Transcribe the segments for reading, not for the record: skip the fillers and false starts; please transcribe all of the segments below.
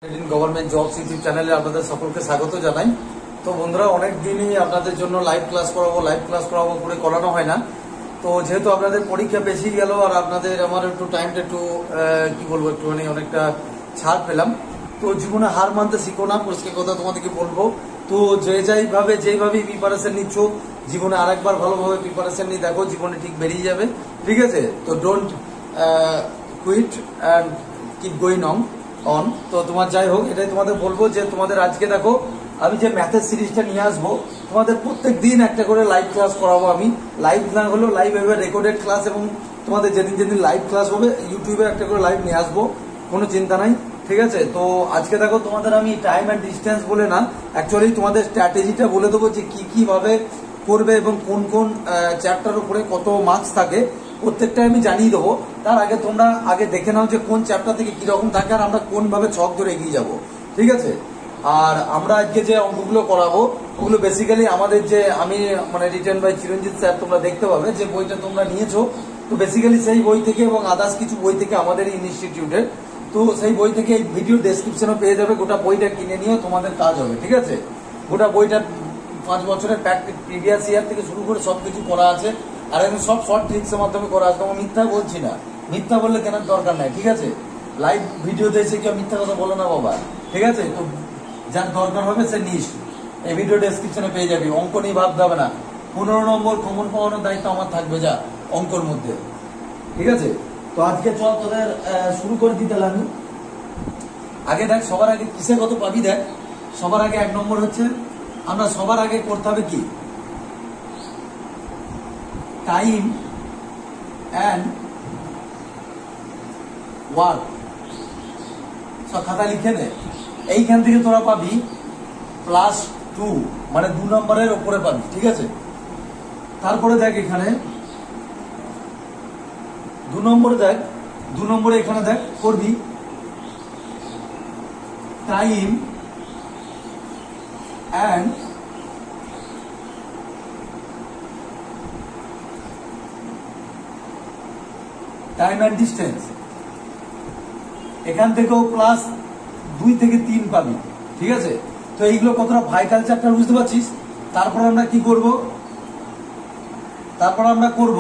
Government jobs YouTube চ্যানেলে আপনাদের সকলকে স্বাগত জানাই। তো বন্ধুরা, অনেক দিনই আপনাদের জন্য লাইভ ক্লাস করাবো করে করানো হয় না। তো যেহেতু আপনাদের পরীক্ষা বেশি গেল আর আপনাদের আমার একটু টাইমটা একটু কি বলবো একটুখানি অনেকটা ছাড় পেলাম। তো জীবনে হার মানতে শিখো না, পরিষ্কার কথা তোমাদেরকে বলবো। তো যেইভাবে প্রিপারেশন নিচ্ছ, জীবনে আরেকবার ভালোভাবে প্রিপারেশন নিয়ে দেখো, জীবনে ঠিক বেরিয়ে যাবে। ঠিক আছে? তো don't quit and keep going on. তো তোমার যাই হোক, এটাই তোমাদের বলবো যে তোমাদের আজকে দেখো আমি যে ম্যাথের সিরিজটা নিয়ে আসবো, তোমাদের প্রত্যেক দিন একটা করে লাইভ ক্লাস করাবো। আমি লাইভ না হলেও লাইভ হবে রেকর্ডেড ক্লাস, এবং তোমাদের যেদিন যেদিন লাইভ ক্লাস হবে ইউটিউবে একটা করে লাইভ নিয়ে আসবো, কোনো চিন্তা নাই। ঠিক আছে? তো আজকে দেখো তোমাদের আমি টাইম অ্যান্ড ডিস্টেন্স বলে না, অ্যাকচুয়ালি তোমাদের স্ট্র্যাটেজিটা বলে দেবো যে কি ভাবে করবে এবং কোন কোন চ্যাপ্টার উপরে কত মার্কস থাকে প্রত্যেকটা আমি জানিয়ে দেবো। তার আগে তোমরা আগে দেখে নাও যে কোন চ্যাপ্টার থেকে কিরকম থাকে আর আমরা কোন ভাবে ছক ধরে এগিয়ে যাবো। ঠিক আছে? আর আমরা আজকে যে অঙ্কগুলো করাবো ওগুলো বেসিক্যালি আমাদের যে আমি রিটেন বাই চিরঞ্জিত স্যার, তোমরা দেখতে পাবে যে বইটা তোমরা নিয়েছো। তো বেসিক্যালি সেই বই থেকে এবং আদার্স কিছু বই থেকে আমাদের ইনস্টিটিউটের, তো সেই বই থেকে এই ভিডিও ডেসক্রিপশনে পেয়ে যাবে। গোটা বইটা কিনে নিয়েও তোমাদের কাজ হবে। ঠিক আছে? গোটা বইটা 5 বছরের প্রিভিয়াস ইয়ার থেকে শুরু করে সবকিছু করা আছে, আর এখন সব শর্ট ট্রিক্স এর মাধ্যমে করা আছে। তোমার মিথ্যা বলছি না, মিথ্যা বললে কেনার দরকার নাই। ঠিক আছে? লাইভ ভিডিওতে এসে কেউ মিথ্যা কথা বলো না বাবা। ঠিক আছে? তো যার দরকার হবে সে নিস, এই ভিডিও ডেসক্রিপশনে পেয়ে যাবি। অঙ্ক নিয়ে ভাবতে হবে না, 15 নম্বর কমন পাওয়ানোর দায়িত্ব আমার থাকবে যা অঙ্কর মধ্যে। ঠিক আছে? তো আজকে চল তোদের শুরু করে দিতে আমি। আগে দেখ, সবার আগে কিসে কত পাবি দেখ। সবার আগে 1 নম্বর হচ্ছে, আমরা সবার আগে করতে হবে কি, টাইম অ্যান্ড ওয়ার্ক। সব খাতা লিখে নে। এইখান থেকে তোরা পাবি +2, মানে 2 নম্বরের ওপরে পাবি। ঠিক আছে? তারপরে দেখ এখানে 2 নম্বরে দেখ, 2 নম্বরে এখানে দেখ করবি টাইম অ্যান্ড ডিস্টেন্স। এখান থেকেও +2 থেকে 3 পাবি। ঠিক আছে? তো এইগুলো কতটা ভাইটাল চ্যাপ্টার বুঝতে পারছিস? তারপর আমরা কি করব, তারপর আমরা করব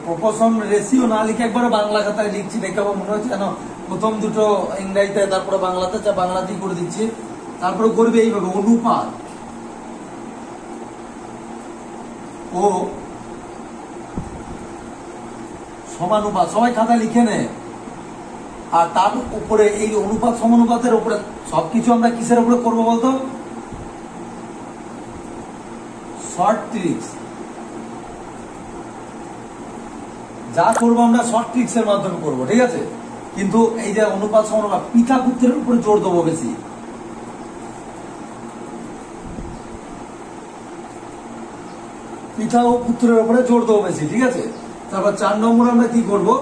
প্রপোর্শন রেশিও না লিখে একবার বাংলা খাতায় লিখছি, দেখাবো মনে হচ্ছে কেন প্রথম দুটো ইংরেজিতে তারপরে বাংলাতে, যা বাংলাতেই করে দিচ্ছি। তারপরে করবে এইভাবে অনুপাত ও সমানুপাত। সবাই খাতা লিখে নে। আর তার উপরে এই অনুপাত সমানুপাতের উপরে সবকিছু আমরা কিসের উপরে করবো বলতো? Short tricks. যা করবো আমরা শর্ট ট্রিক্স এর মাধ্যমে করবো। ঠিক আছে? কিন্তু এই যে অনুপাত সমানুপাত, পিতা পুত্রের উপরে জোর দেবো বেশি। পিতা ও পুত্রের উপরে জোর দেবো বেশি। ঠিক আছে? তারপর 4 নম্বরে আমরা কি করবো,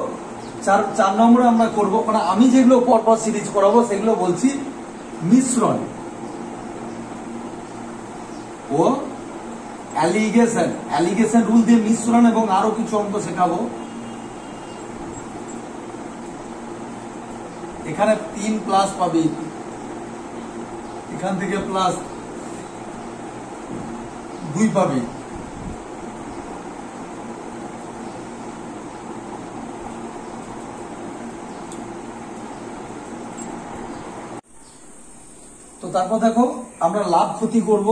4 নম্বরে আমরা করবো, মানে আমি যেগুলো পরপর সিরিজ করাবো সেগুলো বলছি মিশ্রণ ও অ্যালিগেশন রুল দিয়ে মিশ্রণ, এবং আরো কিছু অঙ্ক শেখাবো। এখানে 3+ পাবি, এখান থেকে +2 পাবি। তো তারপর দেখো আমরা লাভ ক্ষতি করব,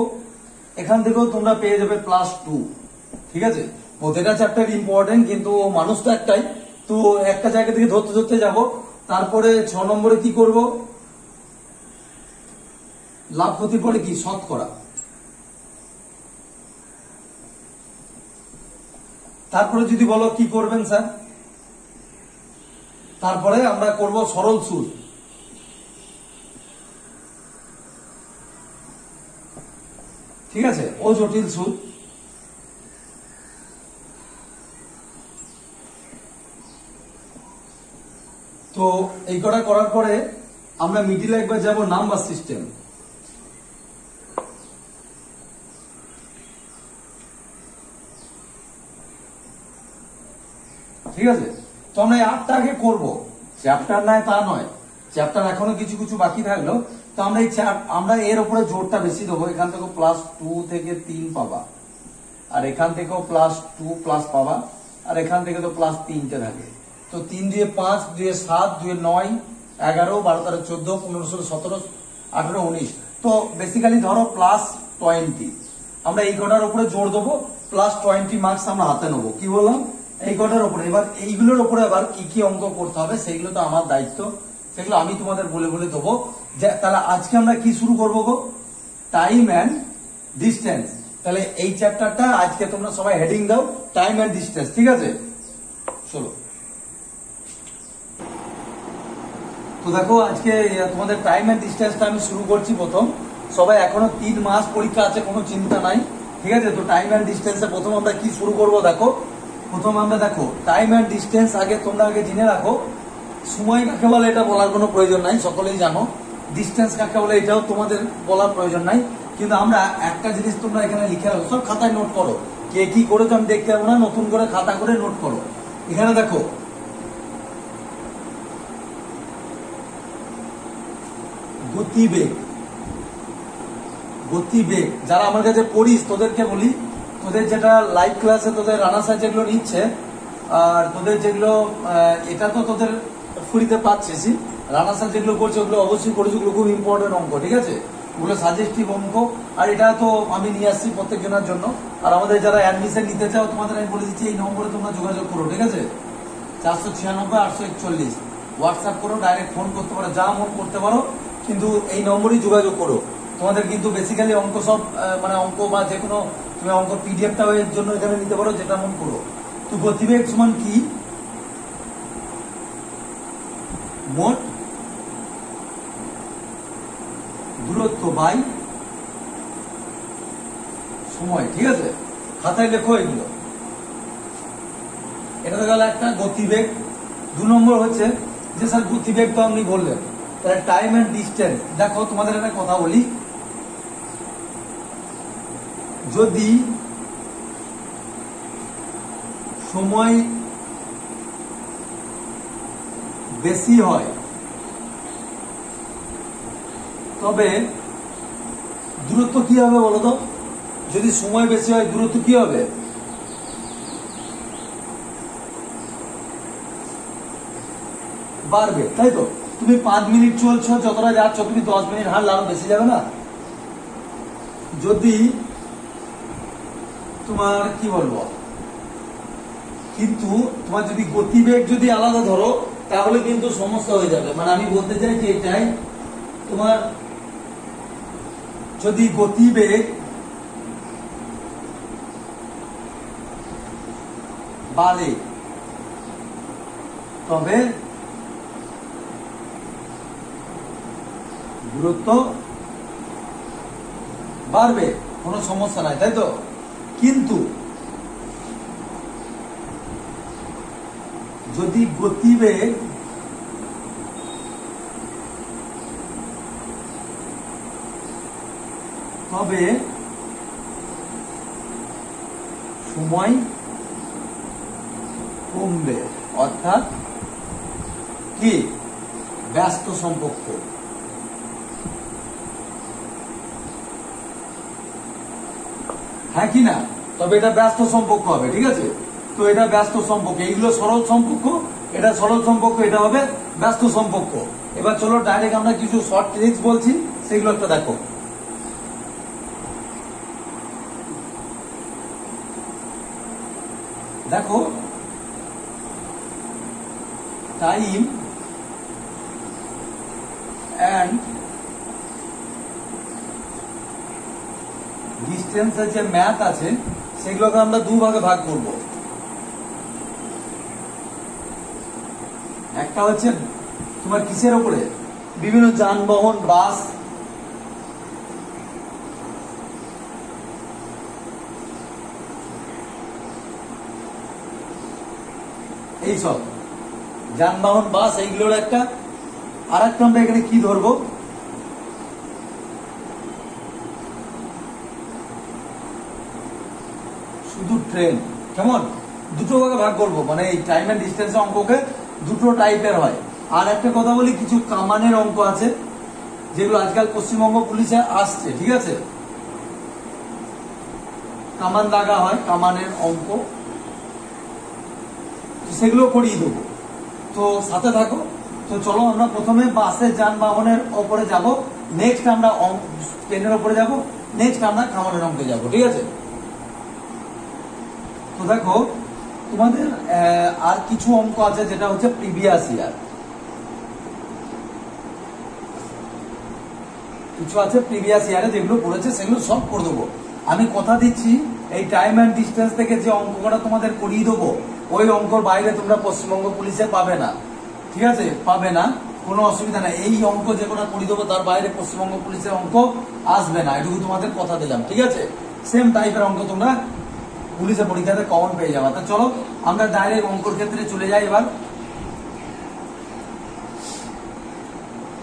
এখান থেকেও তোমরা পেয়ে যাবে +2। ঠিক আছে? প্রতিটা চ্যাপ্টার ইম্পর্টেন্ট, কিন্তু মানুষ তো একটাই, তো একটা জায়গা থেকে ধরতে ধরতে যাব। তারপরে 6 নম্বরে কি করব, লাভ ক্ষতির পরে কি শতকরা। তারপরে যদি বলো কি করবেন স্যার, তারপরে আমরা করব সরল সুদ। ঠিক আছে? ও জটিল সুদ। তো এই কটা করার পরে আমরা মিডিলে একবার যাব নাম্বার সিস্টেম। ঠিক আছে? তো আমরা এই 8টা আগে করবো। চ্যাপ্টার নাই তা নয়, চ্যাপ্টার এখনো কিছু কিছু বাকি থাকলো। তো আমরা আমরা এর উপরে জোরটা বেশি দেবো। এখান থেকে +2 থেকে 3 পাবা, আর এখান থেকেও +2 প্লাস পাবা, আর এখান থেকে তো +3টে থাকে। তো 3 2 5, 2 7, 2 9, 11, 12 13 14, 15 16 17, 18 19। তো বেসিক্যালি ধরো +20। আমরা এই কটার উপরে জোর দেবো, +20 মার্কস আমরা হাতে নেবো। কি বললাম? এই কটার উপরে। এবার এইগুলোর উপরে আবার কি কি অঙ্ক করতে হবে সেগুলো তো আমার দায়িত্ব, সেগুলো আমি তোমাদের বলে বলে দেবো। তাহলে আজকে আমরা কি শুরু করবো গো? Time and distance. তাহলে এই চ্যাপ্টারটা আজকে তোমরা সবাই হেডিং দাও, টাইম অ্যান্ড ডিস্টেন্স। ঠিক আছে, চলো। তো দেখো আজকে তোমাদের টাইম অ্যান্ড ডিস্টেন্সটা আমি শুরু করছি প্রথম। সবাই এখনো 3 মাস পরীক্ষা আছে, কোনো চিন্তা নাই। ঠিক আছে, তো টাইম অ্যান্ড ডিস্টেন্সে প্রথম আমরা কি শুরু করব দেখো। প্রথম আমরা দেখো টাইম অ্যান্ড ডিস্টেন্স তোমরা আগে জেনে রাখো। সময় কাকে বলে এটা বলার কোনো প্রয়োজন নাই, সকলেই জানো। ডিস্টেন্স কাকে বলে এটাও তোমাদের বলার প্রয়োজন নাই। কিন্তু আমরা একটা জিনিস তোমরা এখানে লিখে রাখো, সব খাতায় নোট করো। কে কি করেছো আমি দেখতে পাবো না, নতুন করে খাতা করে নোট করো। এখানে দেখো গতিবেগ। গতিবেগ যারা আমার কাছে পড়িস তোদেরকে বলি, তোদের যেটা লাইভ ক্লাসে তোদের রানাসার যেগুলো নিচ্ছে, আর তোদের যেগুলো এটা তো তোদের ফ্রিতে পাচ্ছিস, রানাসার যেগুলো করছে ওগুলো অবশ্যই করেছে, ওগুলো খুব ইম্পর্টেন্ট অঙ্ক। ঠিক আছে, ওগুলো সাজেস্টিভ অঙ্ক, আর এটা তো আমি নিয়ে আসছি প্রত্যেকজনের জন্য। আর আমাদের যারা অ্যাডমিশন নিতে চাও তোমাদের আমি বলে দিচ্ছি এই নম্বরে তোমরা যোগাযোগ করো। ঠিক আছে, 496 841 হোয়াটসঅ্যাপ করো, ডাইরেক্ট ফোন করতে পারো, যা মন করতে পারো, কিন্তু এই নম্বরেই যোগাযোগ করো। তোমাদের কিন্তু বেসিক্যালি অঙ্ক সব মানে অঙ্ক বা যে কোনো তুমি অঙ্ক পিডিএফটা এর জন্য এখানে নিতে পারো, যেটা মন করো। তো গতিবেগ সমান কি? মোট দূরত্ব বাই সময়। ঠিক আছে, খাতায় লেখো এগুলো। এটা তো গেল একটা গতিবেগ। 2 নম্বর হচ্ছে যে স্যার গতিবেগ তো আপনি বললেন, তাহলে টাইম অ্যান্ড ডিস্টেন্স। দেখো তোমাদের একটা কথা বলি, যদি সময় বেশি হয় তবে দূরত্ব কি হবে বলো তো? যদি সময় বেশি হয় দূরত্ব কি হবে? বাড়বে, তাই তো? তুমি 5 মিনিট চলছো, যতটা যাচ্ছ তুমি 10 মিনিট হাঁটলে আরো বেশি যাবে না? যদি তোমার কি বলবো, কিন্তু তোমার যদি গতিবেগ যদি আলাদা ধরো তাহলে কিন্তু সমস্যা হয়ে যাবে। মানে আমি বলতে চাইছি এটাই, তোমার যদি গতিবেগ বাড়ে তবে দূরত্ব বাড়বে, কোনো সমস্যা নাই, তাই তো? কিন্তু যদি গতিবেগ তবে সময় কমবে, অর্থাৎ কি ব্যস্ত সম্পর্ক। হ্যাঁ কি না? তবে এটা ব্যস্ত সম্পর্ক হবে। ঠিক আছে, তো এটা ব্যস্ত সম্পর্ক, এইগুলো সরল সম্পর্ক, এটা সরল সম্পর্ক, এটা হবে ব্যস্ত সম্পর্ক। এবার চলো ডাইরেক্ট আমরা কিছু শর্ট ট্রিক্স বলছি, সেগুলো একটা দেখো। দেখো টাইম অ্যান্ড ডিস্টেন্সের যে ম্যাথ আছে সেগুলোকে আমরা 2 ভাগে ভাগ করব। একটা হচ্ছে তোমার কিসের উপরে? বিভিন্ন যানবাহন, বাস, এইসব যানবাহন, বাস, এইগুলোর একটা। আর একটা আমরা এখানে কি ধরবো? শুধু ট্রেন। কেমন? দুটো ভাগে ভাগ করবো, মানে এই টাইম এন্ড ডিস্টেন্স অঙ্ককে দুটো টাইপের হয়। আর একটা কথা বলি, কিছু কামানের অঙ্ক আছে যেগুলো আজকাল পশ্চিমবঙ্গ পুলিশে আসছে, ঠিক আছে, কামান দাগা হয়, কামানের অঙ্ক, সেগুলো করিয়ে দেবো। তো সাথে থাকো। তো চলো আমরা প্রথমে বাসের যানবাহনের ওপরে যাব, নেক্সট আমরা পেনের ওপরে যাব, নেক্সট আমরা কামানের অঙ্কে যাব, ঠিক আছে। তো দেখো তোমাদের আর কিছু অঙ্ক আছে যেটা হচ্ছে প্রিভিয়াস ইয়ার, কিছু আছে প্রিভিয়াস ইয়ারে যেগুলো পড়েছে সেগুলো সব করে দেবো। আমি কথা দিচ্ছি এই টাইম অ্যান্ড ডিস্টেন্স থেকে যে অঙ্কটা তোমাদের করিয়ে দেবো, ওই অঙ্কর বাইরে তোমরা পশ্চিমবঙ্গ পুলিশে পাবে না, ঠিক আছে, পাবে না, কোনো অসুবিধা নেই। এই অঙ্ক যে কোটা করিয়ে দেবো তার বাইরে পশ্চিমবঙ্গ পুলিশের অঙ্ক আসবে না, এটুকু তোমাদের কথা দিলাম, ঠিক আছে। সেম টাইপের অঙ্ক তোমরা পুলিশের পরীক্ষাতে কমন পেয়ে যাবে। তা চলো আমরা ডাইরেক্ট অঙ্কর ক্ষেত্রে চলে যাই এবার।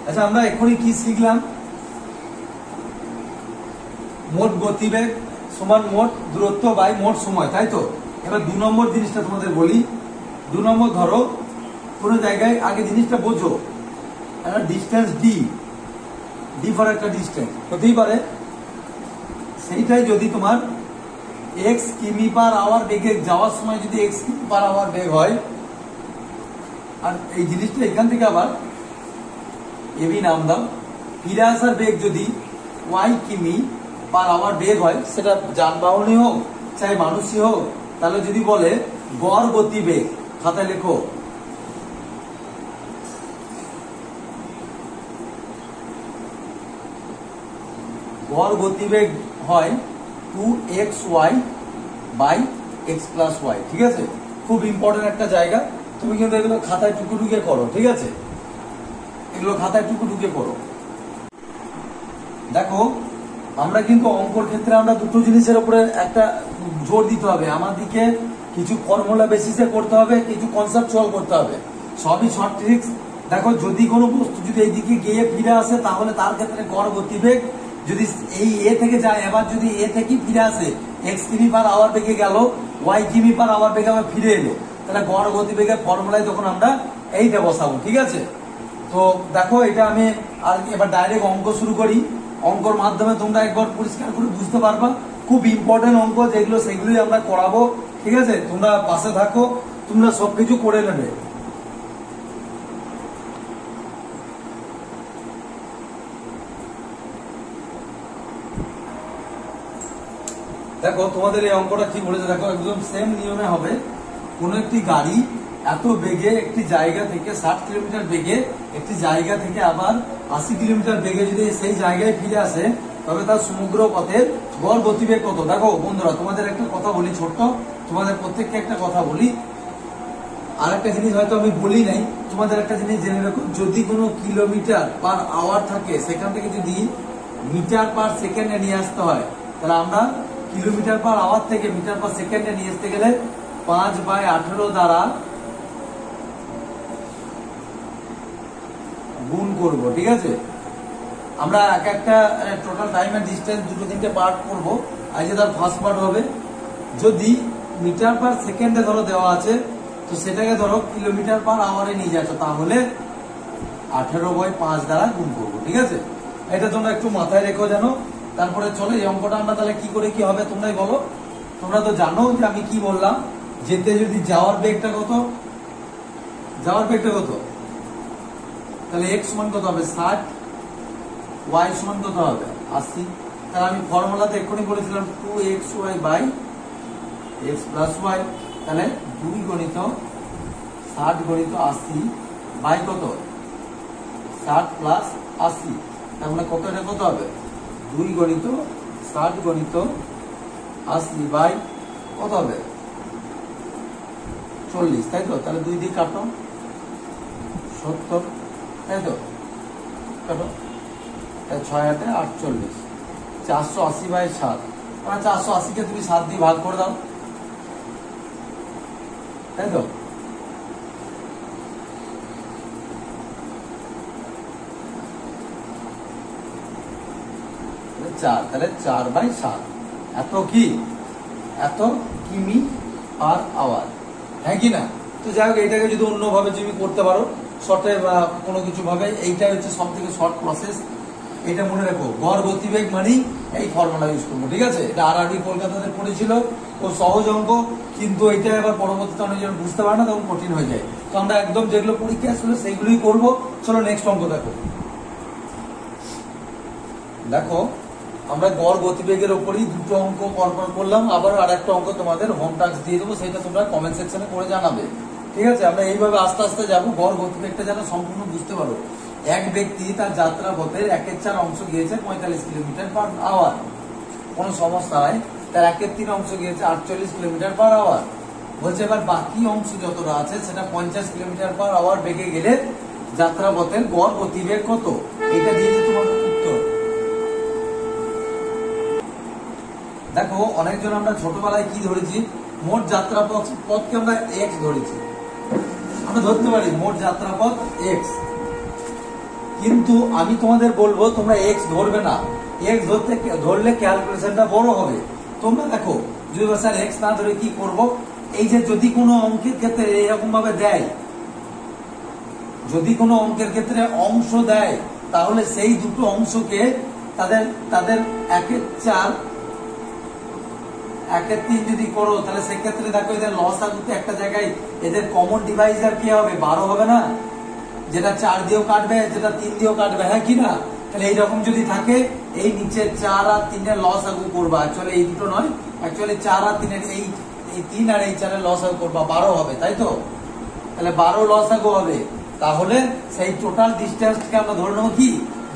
আচ্ছা, আমরা এক্ষুনি কি শিখলাম? মোট গতিবেগ সমান মোট দূরত্ব বাই মোট সময়, তাই তো। এবার 2 নম্বর জিনিসটা তোমাদের বলি। 2 নম্বর, ধরো কোন জায়গায়, আগে জিনিসটা বোঝো, একটা ডিস্টেন্স ডি ফর একটা ডিস্টেন্স হতেই পারে, সেইটাই যদি তোমার x কিমি পার আওয়ার বেগে যাওয়ার সময় যদি x কিমি পার আওয়ার বেগ হয়, আর এই জিনিসটা এখান থেকে আবার এবি নাম দাও, ফিরে আসার বেগ যদি y কিমি পার আওয়ার বেগ হয়, সেটা যানবাহনই হোক চাই মানুষই হোক, তাহলে যদি বলে গড় গতিবেগ, খাতায় লেখো গড় গতিবেগ হয় 2xy by x plus Y, ঠিক আছে। খুব ইম্পর্টেন্ট একটা জায়গা, তুমি কিন্তু এগুলো খাতায় টুকুটুকে করো, ঠিক আছে, এগুলো খাতায় টুকুটুকে করো। দেখো আমরা কিন্তু অঙ্কর ক্ষেত্রে আমরা দুটো জিনিসের উপরে একটা জোর দিতে হবে, আমাদেরকে কিছু ফর্মুলা বেসিসে করতে হবে, কিছু কনসেপচুয়াল করতে হবে, সবই শর্ট ট্রিক্স। দেখো যদি কোনো বস্তু যদি এইদিকে গিয়ে ফিরে আসে, তাহলে তার ক্ষেত্রে গড় গতিবেগ যদি এই এ থেকে যায়, এবার যদি এ থেকে ফিরে আসে x কিমি পার আওয়ার বেগে গেল, y কিমি পার আওয়ার বেগে আবার ফিরে এলো, তাহলে গড় গতিবেগের ফর্মুলায় তখন আমরা এইটা বসাবো, ঠিক আছে। তো দেখো এটা আমি আর এবার ডাইরেক্ট অঙ্ক শুরু করি। অঙ্কর মাধ্যমে তোমরা একবার পরিষ্কার করে বুঝতে পারবা, খুব ইম্পর্টেন্ট অঙ্ক যেগুলো সেগুলোই আমরা করাবো, ঠিক আছে। তোমরা পাশে থাকো, তোমরা সবকিছু করে নেবে। দেখো তোমাদের এই অঙ্কটা কি বলেছে, দেখো একদম সেম নিয়মে হবে। কোন একটি গাড়ি এত বেগে একটি জায়গা থেকে 60 কিলোমিটার বেগে একটি জায়গা থেকে আবার 80 কিলোমিটার বেগে যদি সেই জায়গায় ফিরে আসে, তবে তার সমগ্র পথের গড় গতিবেগ কত। দেখো বন্ধুরা, তোমাদের একটা কথা বলি ছোট্ট, তোমাদের প্রত্যেককে একটা কথা বলি, আর একটা জিনিস হয়তো আমি বলি নাই, তোমাদের একটা জিনিস জেনে রাখো, যদি কোনো কিলোমিটার পার আওয়ার থাকে, সেখান থেকে যদি মিটার পার সেকেন্ডে নিয়ে আসতে হয়, তাহলে আমরা কিলোমিটার পার আওয়ার থেকে মিটার পার সেকেন্ডে নিয়ে আসতে গেলে 5/18 দ্বারা গুণ করব, ঠিক আছে। আমরা এক একটা টোটাল টাইম এন্ড ডিস্টেন্স দুটো তিনটে পার্ট করবো। আজ তার ফার্স্ট পার্ট হবে, যদি মিটার পার সেকেন্ডে ধরো দেওয়া আছে, তো সেটাকে ধরো কিলোমিটার পার আওয়ারে নিয়ে যাচ্ছ, তাহলে 18/5 দ্বারা গুণ করবো, ঠিক আছে। এটা তোমরা একটু মাথায় রেখো জানো। তারপরে চলো এই অঙ্কটা আমরা তাহলে কি করে কি হবে তোমরাই বলো। তোমরা তো জানো যে আমি কি বললাম, যেতে যদি যাওয়ার বেগটা কত, যাওয়ার বেগটা কত, তাহলে x সমান কত হবে 60, y সমান কত হবে 80। তাহলে আমি ফর্মুলাতে এক্ষুনি বলেছিলাম 2xy by x plus y, তাহলে 2 গণিত 60 গণিত 80 বাই কত 60 প্লাস 80, তার মানে কত, এটা কত হবে 2 গণিত 60 গণিত 80 বাই কত হবে 40, তাই তো। তাহলে 2 দিয়ে কাটো 70, তাই তো, কাটো 6/8 = 48, 480/7, মানে 480 কে তুমি 7 দিয়ে ভাগ করে দাও, তাই তো। তাহলে 4/7 এত কি, এত কিমি পার আওয়ার, হ্যাঁ কি না। তো যাই হোক, এটাকে যদি অন্যভাবে তুমি করতে পারো, শর্টে বা কোনো কিছু ভাবে এইটা হচ্ছে সব থেকে শর্ট প্রসেস। এটা মনে রাখো, গড় গতিবেগ মানে এই ফর্মুলা ইউজ করবো, ঠিক আছে? এটা আরআরবি কলকাতাতে পড়েছিল, খুব সহজ অঙ্ক, কিন্তু এটা এবার পরবর্তীতে অনেকজন বুঝতে পারে না, তখন কঠিন হয়ে যায়। তো আমরা একদম যেগুলো পরীক্ষা আসলে সেইগুলোই করবো। চলো নেক্সট অঙ্ক দেখো। দেখো আমরা গড় গতিবেগের উপরই দুটো অঙ্ক পরপর করলাম, আবার আর একটা অঙ্ক তোমাদের হোম টাস্ক দিয়ে দেবো, সেটা তোমরা কমেন্ট সেকশনে করে জানাবে, ঠিক আছে? আমরা এইভাবে আস্তে আস্তে যাবো, গড় গতিবেগটা যেন সম্পূর্ণ বুঝতে পারো। এক ব্যক্তি তার যাত্রা পথের 1/4 অংশ গিয়েছে 45 কিলোমিটার পার আওয়ার, কোনো সমস্যা নাই। তার 1/3 অংশ গিয়েছে 48 কিলোমিটার পার আওয়ার। বলছে এবার বাকি অংশ যতটা আছে সেটা 50 কিলোমিটার পার আওয়ার বেগে গেলে যাত্রা পথের গড় গতিবেগ কত? এটা দিয়েছে তোমার উত্তর। দেখো অনেকজন আমরা ছোটবেলায় কি ধরেছি, মোট যাত্রা পথকে আমরা এক্স ধরেছি, আমরা ধরতে পারি মোট যাত্রা পথ এক্স, কিন্তু আমি তোমাদের বলবো তোমরা এক্স ধরবে না। এক্স ধরলে ক্যালকুলেশনটা বড় হবে। তোমরা দেখো যদি স্যার এক্স না ধরে কি করব, এই যে যদি কোনো অঙ্কের ক্ষেত্রে এরকম ভাবে দেয়, যদি কোনো অঙ্কের ক্ষেত্রে অংশ দেয়, তাহলে সেই দুটো অংশকে তাদের 1/4 1/3 যদি করো, তাহলে সেক্ষেত্রে দেখো এদের লসাগুতে একটা জায়গায় এদের কমন ডিভাইজার কি হবে? 12 হবে না? যেটা 4 দিয়েও কাটবে, যেটা 3 দিয়েও কাটবে, হ্যাঁ কি না? তাহলে এইরকম যদি থাকে, এই নিচে 4 আর 3 এর লসাগু করবা, অ্যাকচুয়ালি এই দুটো নয়, অ্যাকচুয়ালি 4 আর 3 এর এই 3 আর এই 4 এর লসাগু করবা, 12 হবে, তাই তো? তাহলে 12 লসাগু হবে। তাহলে সেই টোটাল ডিসটেন্সকে আমরা ধরে নেবো কি?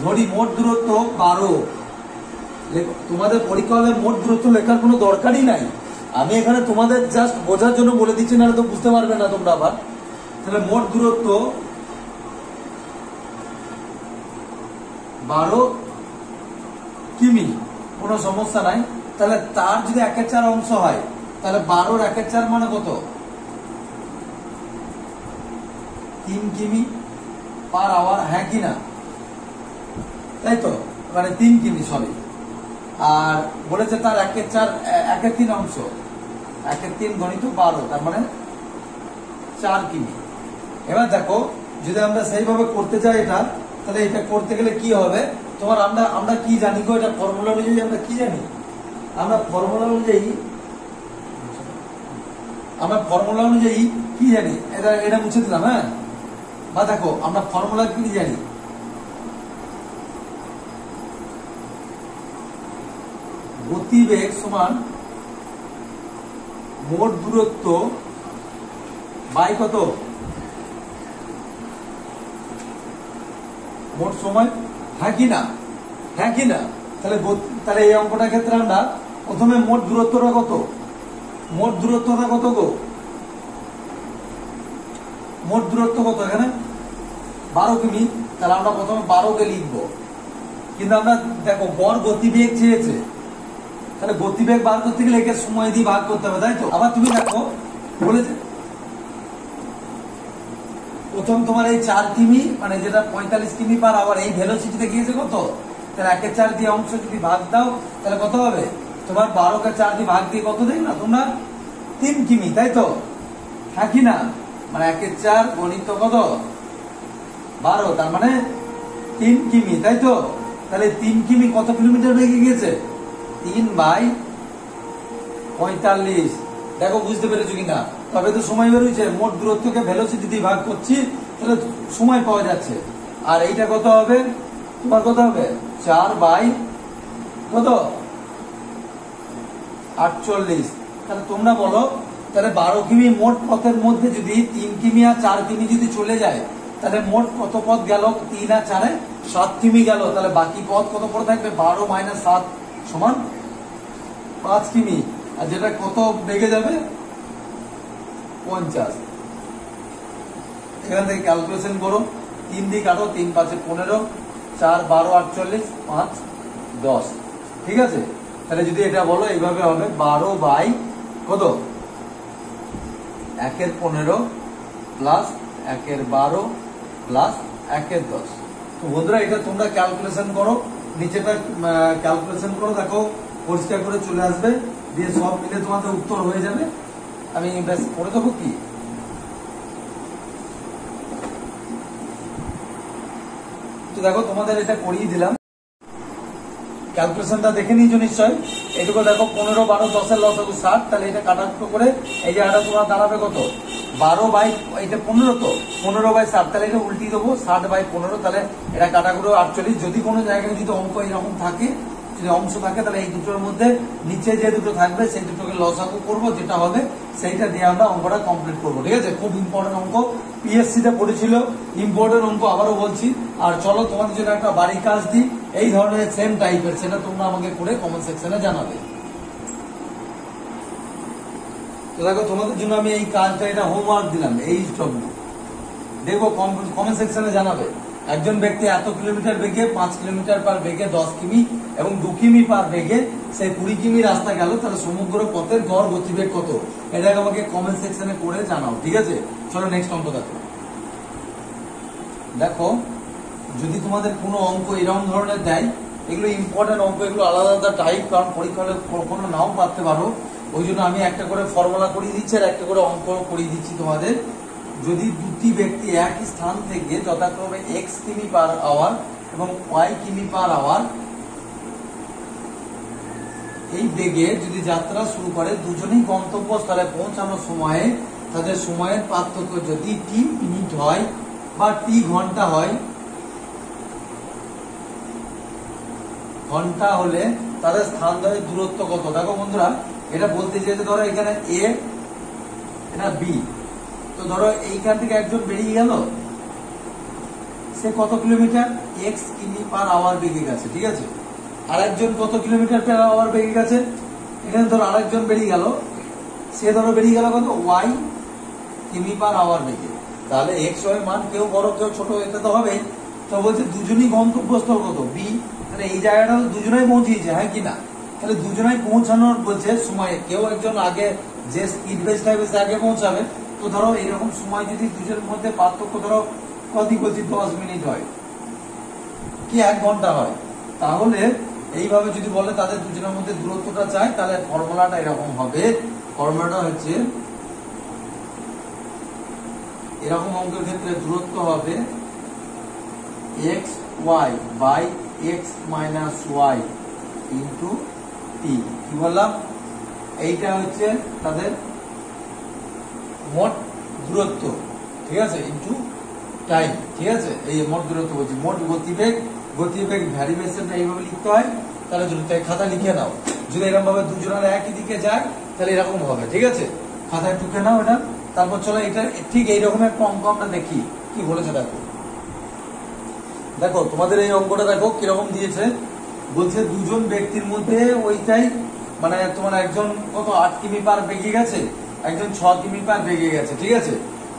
ধরি মোট দূরত্ব 12। তোমাদের পরীক্ষা হবে মোট দূরত্ব লেখার কোনো দরকারই নাই, আমি এখানে তোমাদের জাস্ট বোঝার জন্য বলে দিচ্ছি, না তো বুঝতে পারবে না তোমরা আবার। তাহলে মোট দূরত্ব 12 কিমি, কোনো সমস্যা নাই। তাহলে তার যদি 1/4 অংশ হয়, তাহলে 12 এর 1/4 মানে কত? 3 কিমি পার আওয়ার, হ্যাঁ কি না? তাই তো, মানে 3 কিমি, সরি। আর বলেছে তার 1/3 অংশ, 1/3 গণিত 12, তার মানে 4 কিমি। এবার দেখো যদি আমরা সেইভাবে করতে চাই এটা, তাহলে এটা করতে গেলে কি হবে তোমার? আমরা কি জানি গো? এটা ফর্মুলা অনুযায়ী আমরা কি জানি? আমরা ফর্মুলা অনুযায়ী কি জানি? এটা মুছে দিলাম, হ্যাঁ? বা দেখো আমরা ফর্মুলা কি জানি? গতিবেগ সমান মোট দূরত্ব বাই কত? মোট সময়, হ্যাঁ কি না? হ্যাঁ কি না? তাহলে এই অঙ্কটার ক্ষেত্রে আমরা প্রথমে মোট দূরত্বটা কত? মোট দূরত্বটা কত গো? মোট দূরত্ব কত এখানে? 12 কিমি। তাহলে আমরা প্রথমে 12 কে লিখবো, কিন্তু আমরা দেখো গড় গতিবেগ চেয়েছে, তাহলে গতিবেগ বার করতে গেলে একে সময় দিয়ে ভাগ করতে হবে, তাই তো? আবার তুমি দেখো বলেছে প্রথম তোমার এই 4 কিমি, মানে যেটা 45 কিমি পার আওয়ার, এই ভেলোসিটিতে গিয়েছে কত? তাহলে 1/4 দিয়ে অংশ যদি ভাগ দাও, তাহলে কত হবে? তোমার 12 কে 4 দিয়ে ভাগ দিয়ে কত দেয় না তোমরা? 3 কিমি, তাই তো? হ্যাঁ কি না? মানে 1/4 গণিত কত? 12, তার মানে 3 কিমি, তাই তো? তাহলে 3 কিমি কত কিলোমিটার বেগে গিয়েছে? 3/45। দেখো বুঝতে পেরেছো কিনা? তবে তো সময় বেরোচ্ছে, মোট দূরত্বকে ভেলোসিটি দিয়ে ভাগ করছি, তাহলে সময় পাওয়া যাচ্ছে। আর এইটা কত হবে তোমার? কত হবে? 4/, কত? 48। তাহলে তোমরা বলো, তাহলে 12 কিমি মোট পথের মধ্যে যদি 3 কিমি আর 4 কিমি যদি চলে যায়, তাহলে মোট কত পথ গেল? 3 আর 4 7 কিমি গেল। তাহলে বাকি পথ কত পড়ে থাকবে? 12 - 7 সমান 5 কিমি। আর যেটা কত বেগে যাবে? 50। এখান থেকে ক্যালকুলেশন করো, 3 দিয়ে কাটো, 3 × 5 = 15, 4 × 12 = 48, 5 × 10, ঠিক আছে? তাহলে যদি এটা বলো এইভাবে হবে 12 কত? 1/15 প্লাস 1/12 প্লাস 1/10। তো বন্ধুরা এটা তোমরা ক্যালকুলেশন করো, নিচেটা ক্যালকুলেশন করো, দেখো পরিষ্কার করে চলে আসবে, দিয়ে সব মিলে তোমাদের উত্তর হয়ে যাবে। আমি ব্যাস করে দেবো কি? তো দেখো তোমাদের এটা করিয়ে দিলাম, ক্যালকুলেশনটা দেখে নিয়েছো নিশ্চয়। এটুকু দেখো 15, 12, 10 এর লসাগু 60, তাহলে এটা কাটাকুটো করে এই জায়গাটা তোমার দাঁড়াবে কত 12 বাই এটা 15, তো 15/60, তাহলে এটা উল্টিয়ে দেবো 60/15, তাহলে এটা কাটাকুটো 48। যদি কোনো জায়গায় যদি অঙ্ক এরকম থাকে, যদি অংশ থাকে, তাহলে এই দুটোর মধ্যে নিচে যে দুটো থাকবে সেই দুটোকে লসাগু করবো, যেটা হবে সেইটা দিয়ে আমরা অঙ্কটা কমপ্লিট করবো। ঠিক আছে, খুব ইম্পর্টেন্ট অঙ্ক, পিএসসি তে পড়েছিল, ইম্পর্টেন্ট অঙ্ক, আবারও বলছি। আর চলো তোমাদের জন্য একটা বাড়ির কাজ দিই এই ধরনের সেম টাইপের, সেটা তোমরা আমাকে করে কমেন্ট সেকশনে জানাবে। তো দেখো তোমাদের জন্য আমি এই কাজটা, এটা হোমওয়ার্ক দিলাম, এই স্টকগুলো দেখো কমেন্ট সেকশনে জানাবে। একজন ব্যক্তি এত কিলোমিটার বেগে 5 কিলোমিটার পার বেগে 10 কিমি এবং 2 কিমি পার বেগে সে 20 কিমি রাস্তা গেল, তাহলে সমগ্র পথের গড় গতিবেগ কত, এটাকে আমাকে কমেন্ট সেকশনে করে জানাও। ঠিক আছে, চলো নেক্সট অঙ্ক দেখো। দেখো যদি তোমাদের কোনো অঙ্ক এরকম ধরনের দেয়, এগুলো ইম্পর্টেন্ট অঙ্ক, এগুলো আলাদা আলাদা টাইপ, কারণ পরীক্ষা হলে কখনো নাও পারতে পারো। ওই জন্য আমি একটা করে ফর্মুলা করিয়ে দিচ্ছি আর একটা করে অঙ্ক করিয়ে দিচ্ছি তোমাদের। যদি দুটি ব্যক্তি একই স্থান থেকে যথাক্রমে x কিমি পার আওয়ার এবং y কিমি পার আওয়ার এই বেগে যদি যাত্রা শুরু করে, দুজনেই গন্তব্যস্থলে পৌঁছানোর সময়ে তাদের সময়ের পার্থক্য যদি t মিনিট হয় বা t ঘন্টা হয়, ঘন্টা হলে তাদের স্থান ধরে দূরত্ব কত। দেখো বন্ধুরা, এটা বলতে চাইছে, ধরো এখানে a, এটা b, তো ধরো এইখান থেকে একজন বেরিয়ে গেল, সে কত কিলোমিটার x কিমি পার আওয়ার বেগে গেছে। ঠিক আছে, আরেকজন কত কিলোমিটার পার আওয়ার বেগে গেছে, এখানে ধরো আরেকজন বেরিয়ে গেল, সে ধরো বেরিয়ে গেল কত y কিমি পার আওয়ার বেগে। তাহলে x y মান কেউ বড় কেউ ছোট, এটা তো হবে। তো বলছে দুজনই গন্তব্যস্থল কত b, তাহলে এই জায়গাটা দুজনেই পৌঁছিয়েছে, হ্যাঁ কিনা, তাহলে দুজনেই পৌঁছানোর বলছে সময়, কেউ একজন আগে যে স্পিড বেস থাকবে সে আগে পৌঁছাবে। তো ধরো এরকম সময় যদি দুজনের মধ্যে পার্থক্য ধরো কতই বলছি 10 মিনিট হয় কি 1 ঘন্টা হয়, তাহলে এইভাবে যদি বলে তাদের দুজনের মধ্যে দূরত্বটা চাই, তাহলে ফর্মুলাটা এরকম হবে। ফর্মুলাটা হচ্ছে এরকম অঙ্কের ক্ষেত্রে দূরত্ব হবে x y by x minus y into t। কি বললাম, এইটা হচ্ছে তাদের মোট দূরত্ব, ঠিক আছে, ইন্টু টাইম। ঠিক আছে, এই মোট দূরত্ব বলছি, মোট গতিবেগ, গতিবেগ ভ্যারিয়েশনটা এইভাবে লিখতে হয়। তাহলে যদি খাতা লিখে নাও, যদি এরকম ভাবে দুজনের একই দিকে যায় তাহলে এরকম হবে। ঠিক আছে, খাতায় টুকে নাও এটা। তারপর চলো এটা ঠিক এইরকম একটা অঙ্ক আমরা দেখি কি বলেছে। দেখো দেখো তোমাদের এই অঙ্কটা দেখো কিরকম দিয়েছে। বলছে দুজন ব্যক্তির মধ্যে ওইটাই, মানে তোমার একজন কত 8 কিমি পার বেগে গেছে, একজন 6 কিমি পার বেগে গেছে। ঠিক আছে,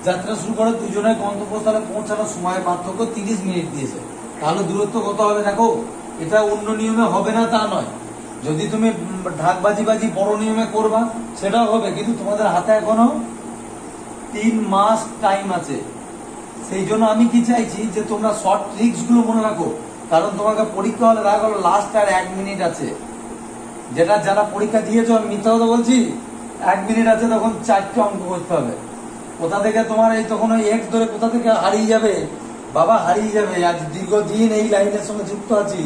যাত্রা শুরু করে দুজনের গন্তব্যস্থলে পৌঁছানোর সময়ের পার্থক্য 30 মিনিট দিয়েছে। তাহলে দূরত্ব কত হবে দেখো, এটা অন্য নিয়মে হবে না তা নয়, যদি তুমি ঢাকবাজি বড় নিয়মে করবা সেটাও হবে, কিন্তু তোমাদের হাতে এখনো 3 মাস টাইম আছে। সেই জন্য আমি কি চাইছি যে তোমরা শর্ট ট্রিক্স গুলো মনে রাখো, কারণ তোমাকে পরীক্ষা হলে দেখা গেলো লাস্ট আর 1 মিনিট আছে, যেটা যারা পরীক্ষা দিয়েছো আমি মিথ্যা কথা বলছি, 1 মিনিট আছে, তখন 4টে অঙ্ক করতে হবে। কোথা থেকে তোমার এই তখন ওই এক্স ধরে কোথা থেকে হারিয়ে যাবে বাবা, হারিয়ে যাবে। আজ দীর্ঘদিন এই লাইনের সঙ্গে যুক্ত আছি,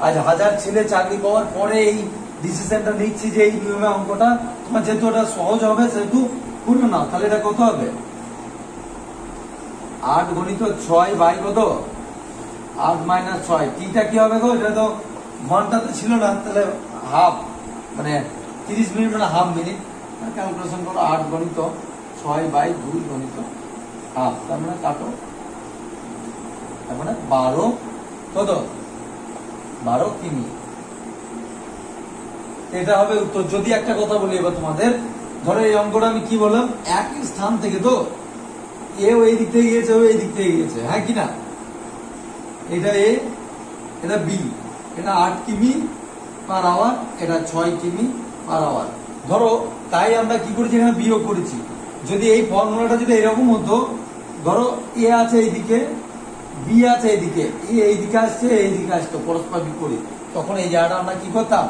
আজ 1000 ছেলে চাকরি পাওয়ার পরে এই ডিসিশনটা নিচ্ছি যে এই নিয়মে অঙ্কটা তোমার যেহেতু ওটা সহজ হবে সেহেতু করো না। তাহলে এটা কত হবে, 8 গুণিত 6 বাই কত 8 মাইনাস 6, টিটা কি হবে গো, এটা তো ঘন্টাতে ছিল না, তাহলে হাফ, মানে 30 মিনিট মানে হাফ মিনিট। ক্যালকুলেশন করো, 8 গণিত 6 বাই 2 গণিত হাফ, তার মানে কাটো, তার মানে 12 কত 12 কিমি। এটা হবে উত্তর। যদি একটা কথা বলি এবার তোমাদের, ধরো এই অঙ্কটা আমি কি বললাম, একই স্থান থেকে তো এ ওই দিক থেকে গিয়েছে, ও এই দিক থেকে গিয়েছে, হ্যাঁ কিনা, এটা এ, এটা বি, এটা 8 কিমি পার আওয়ার, এটা 6 কিমি পার আওয়ার। ধরো তাই আমরা কি করেছি, এখানে বিয়োগ করেছি। যদি এই ফর্মুলাটা যদি এরকম হতো, ধরো এ আছে এইদিকে, বি আছে এইদিকে, এইদিকে আসছে, এইদিকে আসতো, পরস্পর বিপরীত, তখন এই জায়গাটা আমরা কি করতাম,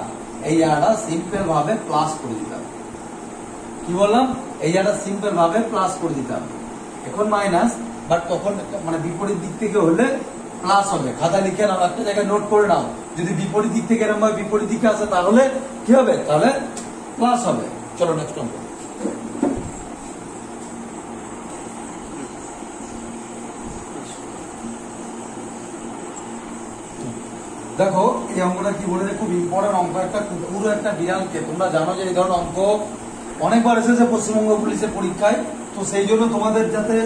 এই জায়গাটা সিম্পল ভাবে প্লাস করে দিতাম। কি বললাম, এই জায়গাটা সিম্পল ভাবে প্লাস করে দিতাম। এখন মাইনাস, বাট তখন মানে বিপরীত দিক থেকে হলে প্লাস হবে। খাতা লিখে নাও, একটা জায়গায় নোট করে নাও, যদি বিপরীত দিক থেকে এরকম ভাবে বিপরীত দিকে আসে তাহলে কি হবে, তাহলে প্লাস হবে। চলো নেক্সট অঙ্ক। দেখো এই অঙ্কটা কি বলেছে, খুব ইম্পর্টেন্ট অঙ্ক। একটা কুকুর একটা বিড়ালকে, তোমরা জানো যে এই ধরনের অঙ্ক অনেকবার এসেছে পশ্চিমবঙ্গ পুলিশের পরীক্ষায়, তো সেই জন্য তোমাদের যাতে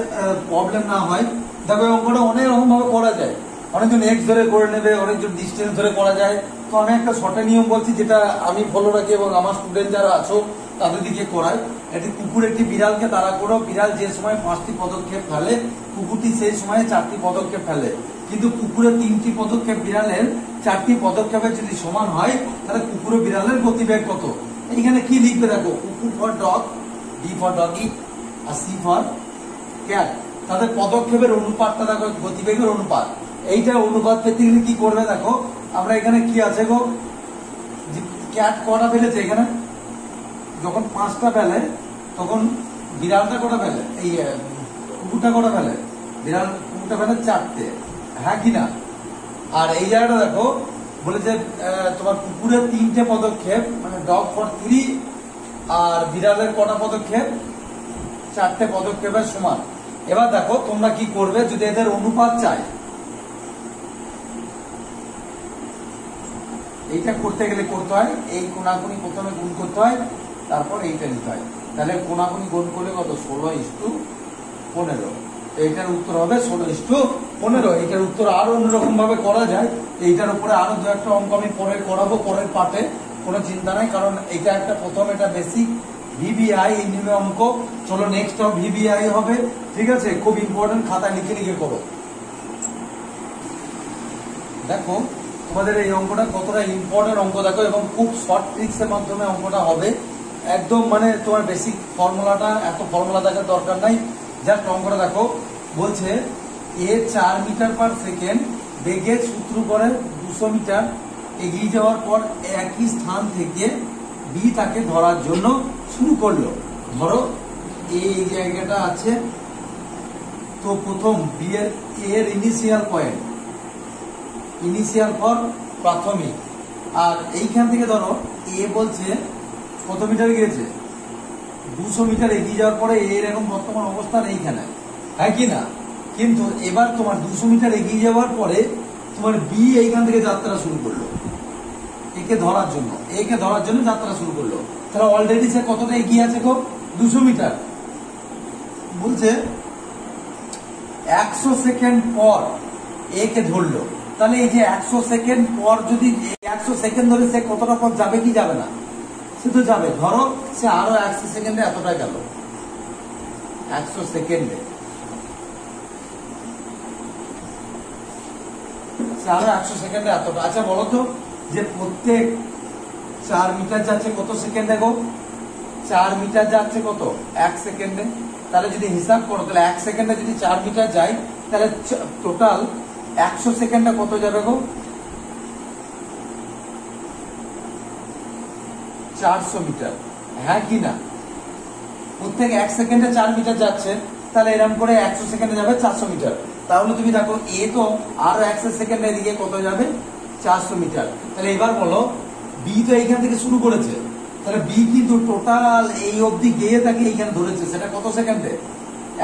প্রবলেম না হয়, দেখো এই অঙ্কটা অনেক রকম ভাবে করা যায়। অনেকজন এক্স ধরে করে নেবে, অনেকজন ডিস্টেন্স ধরে করা যায়। তো আমি একটা শর্টের নিয়ম বলছি, যেটা আমি ফলো রাখি এবং আমার স্টুডেন্ট যারা আছো তাদের দিকে করায়। একটি কুকুর একটি বিড়ালকে তাড়া করো, বিড়াল যে সময় 5টি পদক্ষেপ ফেলে, কুকুরটি সেই সময় 4টি পদক্ষেপ ফেলে। কিন্তু কুকুরের 3টি পদক্ষেপ, বিড়ালের 4টি পদক্ষেপের যদি সমান হয়, তাহলে কুকুর ও বিড়ালের গতিবেগ কত? এইখানে কি লিখবে দেখো, কুকুর for dog, D for doggy, আর সি ফর ক্যাট। তাদের পদক্ষেপের অনুপাতটা দেখো, গতিবেগের অনুপাত। এইটা অনুপাত পেতে গেলে কি করবে দেখো, আমরা এখানে কি আছে গো, ক্যাট কটা ফেলেছে এখানে, যখন 5টা ফেলে তখন বিড়ালটা কটা ফেলে, এই কুকুরটা কটা ফেলে, কুকুরটা ফেলে 4টে, হ্যাঁ কিনা? আর এই জায়গাটা দেখো বলেছে তোমার কুকুরের 3টে পদক্ষেপ, মানে ডগ ফর 3, আর বিড়ালের কটা পদক্ষেপ, 4টে পদক্ষেপের সমান। এবার দেখো তোমরা কি করবে, যদি এদের অনুপাত চাই, এইটা করতে গেলে করতে হয় এই কোনাকুনি প্রথমে গুণ করতে হয়, তারপর এইটা নিতে হয়। তাহলে কোনাকুনি গুণ করলে কত, 16:15। এইটার উত্তর হবে 16:15। এইটার উত্তর আরো অন্যরকম ভাবে করা যায়। এইটার উপরে আরো দু একটা অঙ্ক আমি পরে করাবো পরের পার্টে, কোনো চিন্তা নাই, কারণ এটা একটা প্রথম, এটা বেসিক ভিবিআই এই নিয়মে অঙ্ক। চলো নেক্সট ভিবিআই হবে, ঠিক আছে? খুব ইম্পর্টেন্ট, খাতা লিখে লিখে করো। দেখো তোমাদের এই অঙ্কটা কতটা ইম্পর্টেন্ট অঙ্ক দেখো, এবং খুব শর্ট ট্রিক্স এর মাধ্যমে অঙ্কটা হবে। একদম মানে তোমার বেসিক ফর্মুলাটা, এত ফর্মুলা দেখার দরকার নাই, জাস্ট অঙ্কটা দেখো। বলছে এ 4 মিটার পার সেকেন্ড বেগে সূত্র করে 200 মিটার এগিয়ে যাওয়ার পর একই স্থান থেকে বি তাকে ধরার জন্য শুরু করলো। ধরো এই জায়গাটা আছে, তো প্রথম বি এর ইনিশিয়াল পয়েন্ট, ইনিশিয়াল ফর প্রাথমিক, আর এইখান থেকে ধরো এ বলছে কত মিটার গিয়েছে, 200 মিটার এগিয়ে যাওয়ার পরে এর এখন বর্তমান অবস্থান এইখানে, হ্যাঁ কি না? কিন্তু এবার তোমার 200 মিটার এগিয়ে যাওয়ার পরে তোমার বি এইখান থেকে যাত্রা শুরু করলো, একে ধরার জন্য, একে ধরার জন্য যাত্রা শুরু করলো। তাহলে অলরেডি সে কতটা এগিয়ে আছে গো, 200 মিটার। বলছে 100 সেকেন্ড পর একে ধরলো। তাহলে এই যে 100 সেকেন্ড পর, যদি 100 সেকেন্ড ধরে সে কতটা পথ যাবে কি যাবে না, সে তো যাবে। ধরো সে আরো 100 সেকেন্ডে এতটা গেল, 100 সেকেন্ডে সে আরো 100 সেকেন্ডে এতটা। আচ্ছা বলো তো, যে প্রত্যেক 4 মিটার যাচ্ছে কত সেকেন্ডে গো, 4 মিটার যাচ্ছে কত, 1 সেকেন্ডে। তাহলে যদি হিসাব করো, তাহলে 1 সেকেন্ডে যদি 4 মিটার যায়, তাহলে টোটাল 100 সেকেন্ডে কত যাবে গো, 400 মিটার, হ্যাঁ কি না? প্রত্যেক 1 সেকেন্ডে 4 মিটার যাচ্ছে, তাহলে এরকম করে 100 সেকেন্ডে যাবে 400 মিটার। তাহলে তুমি দেখো এ তো আরো 100 সেকেন্ডে এদিকে কত যাবে, 400 মিটার। তাহলে এবার বলো বি তো এইখান থেকে শুরু করেছে, তাহলে বি কিন্তু টোটাল এই অবধি গিয়ে তাকে এইখানে ধরেছে, সেটা কত সেকেন্ডে,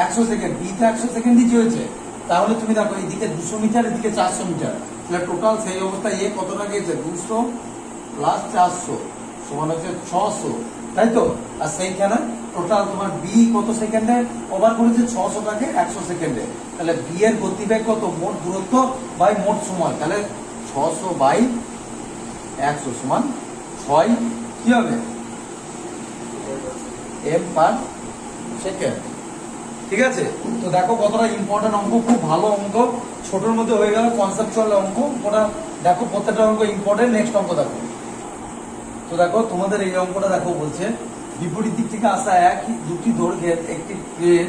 100 সেকেন্ড। বি তো 100 সেকেন্ডই চলেছে। তাহলে তুমি দেখো এইদিকে 200 মিটার, এদিকে 400 মিটার, তাহলে টোটাল সেই অবস্থায় এ কতটা গিয়েছে, 200 প্লাস 400 সমান হচ্ছে 600, তাই তো? আর সেইখানে টোটাল তোমার বি কত সেকেন্ডে ওভার করেছে, 600টাকে 100 সেকেন্ডে। তাহলে বি এর গতিবেগ কত, মোট দূরত্ব বাই মোট সময়, তাহলে 600 বাই 100 সমান 6 কি হবে, এম পার সেকেন্ড। ঠিক আছে? তো দেখো কতটা ইম্পর্টেন্ট অঙ্ক, খুব ভালো অঙ্ক, ছোটর মধ্যে হয়ে গেল, কনসেপচুয়াল অঙ্ক। ওটা দেখো প্রত্যেকটা অঙ্ক ইম্পর্টেন্ট। নেক্সট অঙ্ক দেখো। তো দেখো তোমাদের এই অঙ্কটা দেখো, বলছে বিপরীত দিক থেকে আসা দুটি দৈর্ঘ্যের একটি ট্রেন,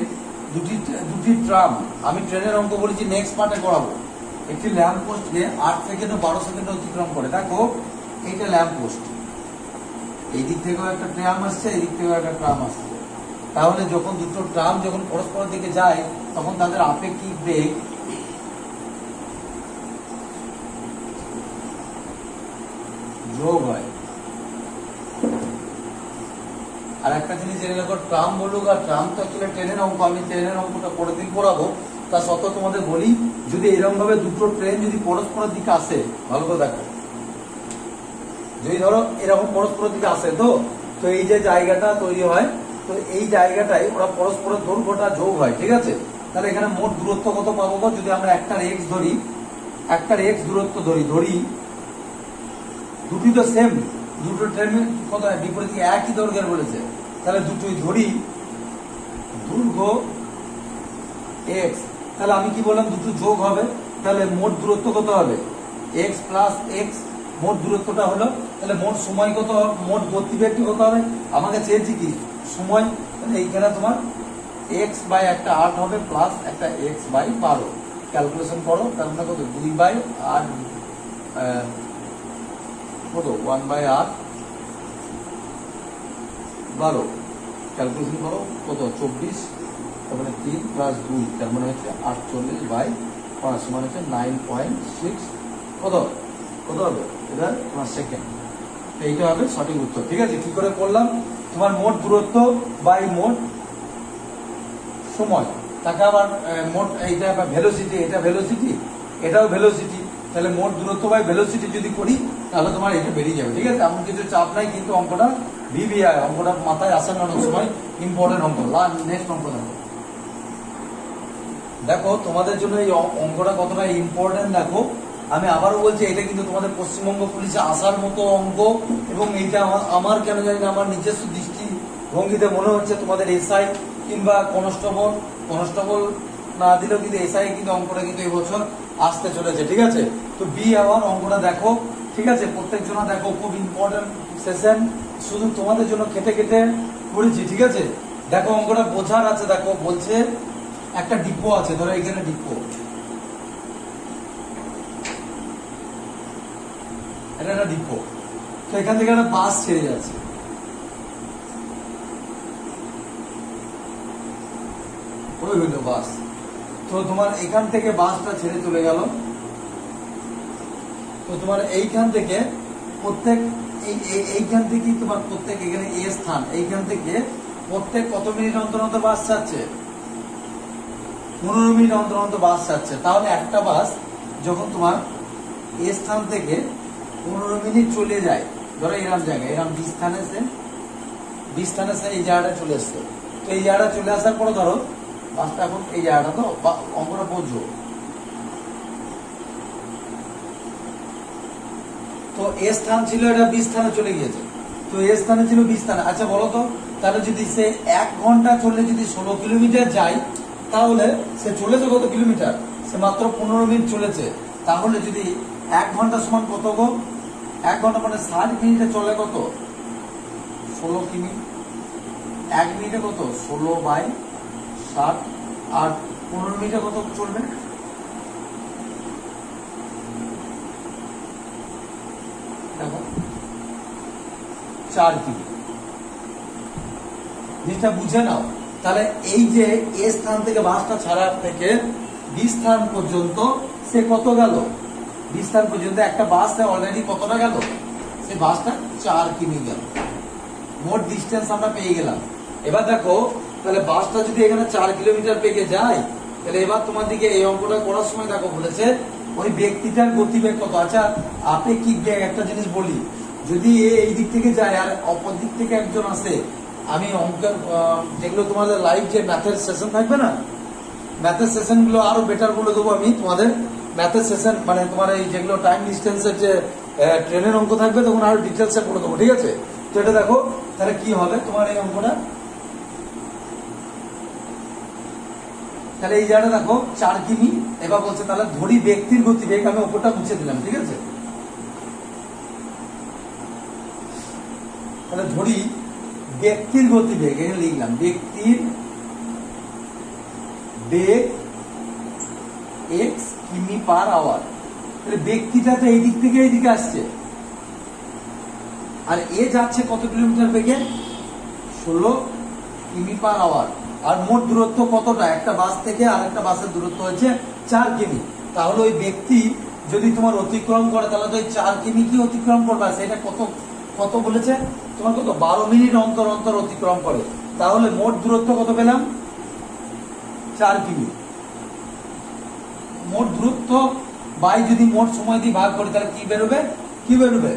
দুটি ট্রাম। আমি ট্রেনের অঙ্ক বলেছি, নেক্সট পার্টে করাবো। একটি ল্যাম্প পোস্টকে 8 সেকেন্ড ও 12 সেকেন্ড অতিক্রম করে। দেখো এইটা ল্যাম্প পোস্ট, এই দিক থেকেও একটা ট্রাম আসছে, এই দিক থেকেও একটা ট্রাম আসছে। তাহলে যখন দুটো ট্রাম যখন পরস্পরের দিকে যায়, তখন তাদের আপেক্ষিক বেগ যোগ হয়। আর একটা জিনিস জেনে রাখো, ট্রাম বলুক আর ট্রাম তো অ্যাকচুয়ালি ট্রেনের অঙ্ক, আমি ট্রেনের অঙ্কটা পরের দিন পড়াবো। তা সত্ত্বেও তোমাদের বলি, যদি এরকম ভাবে দুটো ট্রেন যদি পরস্পরের দিকে আসে, ভালো করে দেখো, যদি ধরো এরকম পরস্পরের দিকে আসে, তো এই যে জায়গাটা তৈরি হয়, তো এই জায়গাটায় ওরা পরস্পরের দৈর্ঘ্যটা যোগ হয়, ঠিক আছে। তাহলে এখানে মোট দূরত্ব কত পাবো? যদি আমরা একটার এক্স ধরি, একটার এক্স দূরত্ব ধরি, দুটি তো সেম, দুটো ট্রেন কত বিপরীত একই দৈর্ঘ্যের বলেছে, তাহলে দুটোই ধরি দৈর্ঘ্য এক্স। তাহলে আমি কি বললাম, দুটো যোগ হবে, তাহলে মোট দূরত্ব কত হবে? এক্স প্লাস এক্স, মোট দূরত্বটা হলো। তাহলে মোট সময় কত হবে? মোট গতিবেগটি কত হবে? আমাকে চেয়েছি কি সময়, তাহলে এইখানে তোমার এক্স বাই একটা 8 হবে প্লাস একটা এক্স বাই 12, ক্যালকুলেশন করো। তার মানে কত? 2 বাই 8 কত 1 বাই 8 12, ক্যালকুলেশন করো কত? 24, তার মানে 3 প্লাস 2, তার মানে হচ্ছে 48 বাই 5, মানে হচ্ছে 9.6 কত কত হবে? এটা তোমার সেকেন্ড। এইটা হবে সঠিক উত্তর, ঠিক আছে। কি করে করলাম? তোমার মোট দূরত্ব বাই মোট সময়, তাকে আবার মোট এইটা ভেলোসিটি, এটা ভেলোসিটি, এটাও ভেলোসিটি, তাহলে মোট দূরত্ব বাই ভেলোসিটি যদি করি তাহলে তোমার এটা বেরিয়ে যাবে, ঠিক আছে। এমন কিছু চাপ নাই, কিন্তু অঙ্কটা ভিভিআই, অঙ্কটা মাথায় আসে না অনেক সময়, ইম্পর্টেন্ট অঙ্ক। নেক্সট অঙ্ক দেখো, দেখো তোমাদের জন্য এই অঙ্কটা কতটা ইম্পর্টেন্ট দেখো। আমি আবারও বলছি, এটা কিন্তু তোমাদের পশ্চিমবঙ্গ পুলিশে আসার মতো অঙ্ক, এবং এইটা আমার কেন জানি না, আমার নিজস্ব দৃষ্টিভঙ্গিতে মনে হচ্ছে তোমাদের এসআই কিংবা কনস্টেবল না দিলেও কিন্তু এসআই কিন্তু অঙ্কটা কিন্তু এবছর আসতে চলেছে, ঠিক আছে। তো বি আওয়ার অঙ্কটা দেখো, ঠিক আছে। প্রত্যেকজন দেখো, খুব ইম্পর্টেন্ট সেশন, শুধু তোমাদের জন্য কেটে কেটে করেছি, ঠিক আছে। দেখো অঙ্কটা বোঝার আছে। দেখো বলছে একটা ডিপো আছে, ধরো এখানে ডিপো, এটা একটা ডিপো, তো এখান থেকে একটা বাস ছেড়ে যাচ্ছে, ওই হইলো বাস। তো তোমার এখান থেকে বাসটা ছেড়ে চলে গেল, তো তোমার এইখান থেকে প্রত্যেক এইখান থেকে তোমার প্রত্যেক এখানে এ স্থান, এইখান থেকে প্রত্যেক কত মিনিট অন্তর অন্তর বাস ছাড়ছে? 15 মিনিট অন্তর অন্তর বাস ছাড়ছে। তাহলে একটা বাস যখন তোমার এ স্থান থেকে 15 মিনিট চলে যায়, ধরো এরম জায়গায়, এরম 20 স্থানে সে এই জায়গাটা চলে এসছে, তো এই জায়গাটা চলে আসার পরে ধরো বাসটা এখন এই জায়গাটা, তো অঙ্কটা বোঝো, তো এ স্থান ছিল, এটা 20 স্থানে চলে গিয়েছে, তো এ স্থানে ছিল 20 স্থানে। আচ্ছা বলো তো, তাহলে যদি সে 1 ঘন্টা চললে যদি 16 কিলোমিটার যায়, তাহলে সে চলেছে কত কিলোমিটার? সে মাত্র 15 মিনিট চলেছে। তাহলে যদি 1 ঘন্টা সমান কত গো? 1 ঘন্টা মানে 60 মিনিটে চলে কত? 16 কিমি। 1 মিনিটে কত? 16 বাই 60, আর 15 মিনিটে কত চলবে? দেখো 4 কিমি। জিনিসটা বুঝে নাও। তাহলে এই যে এ স্থান থেকে বাসটা ছাড়ার থেকে বি স্থান পর্যন্ত সে কত গেল? বি স্থান পর্যন্ত একটা বাস অলরেডি কতটা গেল? সে বাসটা 4 কিমি গেল। মোট ডিস্টেন্স আমরা পেয়ে গেলাম। এবার দেখো, তাহলে বাসটা যদি এখানে 4 কিলোমিটার পেকে যায়, তাহলে এবার তোমার দিকে এই অঙ্কটা করার সময় দেখো বলেছে ওই ব্যক্তিটার গতিবেগ কত। আচ্ছা আপেক্ষিক বেগ, একটা জিনিস বলি, যদি এই দিক থেকে যায় আর অপর দিক থেকে একজন আসে, আমি অঙ্কের যেগুলো তোমাদের লাইভ যে ম্যাথের সেশন থাকবে না, ম্যাথের সেশন গুলো আরো বেটার বলে দেবো আমি তোমাদের। ম্যাথের সেশন মানে তোমার এই যেগুলো টাইম ডিস্টেন্সের যে ট্রেনের অঙ্ক থাকবে, তখন আরো ডিটেলসে বলে দেবো, ঠিক আছে। তো এটা দেখো তাহলে কি হবে তোমার এই অঙ্কটা, তাহলে এই জায়গাটা দেখো 4 কিমি। এবার বলছে তাহলে ধরি ব্যক্তির গতিবেগ, আমি ওপরটা মুছে দিলাম, ঠিক আছে। তাহলে ধরি ব্যক্তির গতিবেগ, এখানে লিখলাম ব্যক্তির বেগ x কিমি পার আওয়ার। তাহলে ব্যক্তিটা তো এই দিক থেকে এই দিকে আসছে, আর এ যাচ্ছে কত কিলোমিটার বেগে? 16 কিমি পার আওয়ার। আর মোট দূরত্ব কতটা? একটা বাস থেকে আর একটা বাসের দূরত্ব হচ্ছে 4 কিমি। তাহলে ওই ব্যক্তি যদি তোমার অতিক্রম করে তাহলে তো 4 কিমি কি অতিক্রম করবে, সেটা কত কত বলেছে তোমার, কত 12 মিনিট অন্তর অন্তর অতিক্রম করে। তাহলে মোট দূরত্ব কত পেলাম, 4 কিমি। মোট দূরত্ব বাই যদি মোট সময় দিয়ে ভাগ করি তাহলে কি বেরোবে,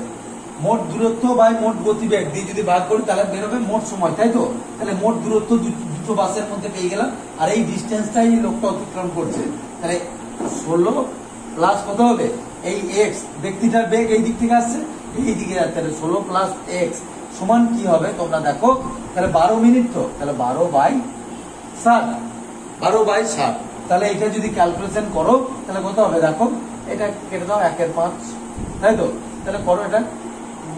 মোট দূরত্ব বাই মোট গতিবেগ দিয়ে যদি ভাগ করি তাহলে বেরোবে মোট সময়, তাই তো। তাহলে মোট দূরত্ব দুটো বাসের মধ্যে পেয়ে গেলাম, আর এই ডিস্টেন্সটাই লোকটা অতিক্রম করছে। তাহলে 16 প্লাস কত হবে, এই এক্স, ব্যক্তিটার বেগ এই দিক থেকে আসছে এই দিকে যাচ্ছে, তাহলে 16 প্লাস এক্স সমান কি হবে তোমরা দেখো, তাহলে 12 মিনিট, তো তাহলে 12/7, তাহলে এটা যদি ক্যালকুলেশন করো তাহলে কত হবে দেখো, এটা কেটে দাও 1/5, তাই তো। তাহলে করো এটা,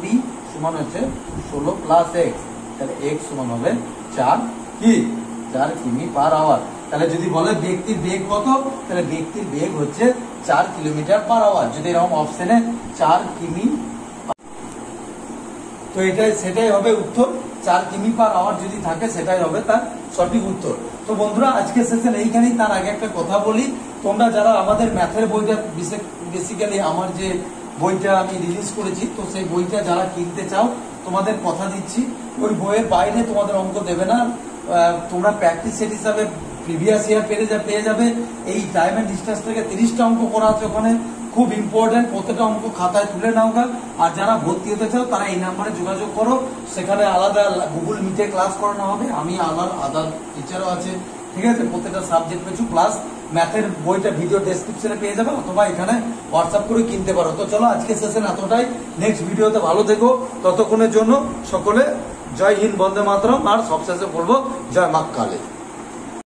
20 সমান হচ্ছে 16 প্লাস এক্স, তাহলে এক্স সমান হবে 4 কিমি পার আওয়ার। তাহলে যদি বলে ব্যক্তির বেগ কত, তাহলে ব্যক্তির বেগ হচ্ছে 4 কিলোমিটার পার আওয়ার। যদি এরকম অপশনে 4 কিমি, তো এটাই সেটাই হবে উত্তর। 4 কিমি পার আওয়ার যদি থাকে সেটাই হবে তার সঠিক উত্তর। তো বন্ধুরা আজকে সেশন এইখানেই। তার আগে একটা কথা বলি, তোমরা যারা আমাদের ম্যাথের বইটা, বেসিক্যালি আমার যে বইটা আমি রিলিজ করেছি, তো সেই বইটা যারা কিনতে চাও তোমাদের কথা দিচ্ছি ওই বইয়ের বাইরে তোমাদের অঙ্ক দেবে না, তোমরা প্র্যাকটিস সেট হিসাবে প্রিভিয়াস ইয়ার পেয়ে যাবে। এই টাইম এন্ড ডিস্টেন্স থেকে 30টা অঙ্ক করা আছে ওখানে, খুব ইম্পর্টেন্ট, প্রত্যেকটা অঙ্ক খাতায় তুলে নাও গা। আর যারা ভর্তি হতে চাও তারা এই নাম্বারে যোগাযোগ করো, সেখানে আলাদা গুগল মিটে ক্লাস করানো হবে, আমি আদার টিচারও আছে, ঠিক আছে, প্রত্যেকটা সাবজেক্ট পিছু, প্লাস ম্যাথের বইটা ভিডিও ডেসক্রিপশনে পেয়ে যাবে, অথবা এখানে হোয়াটসঅ্যাপ করে কিনতে পারো। তো চলো আজকে সেশন এতটাই, নেক্সট ভিডিওতে ভালো থেকো, ততক্ষণের জন্য সকলে জয় হিন্দ, বন্দে মাতরম, আর সবশেষে বলবো জয় মা কালী।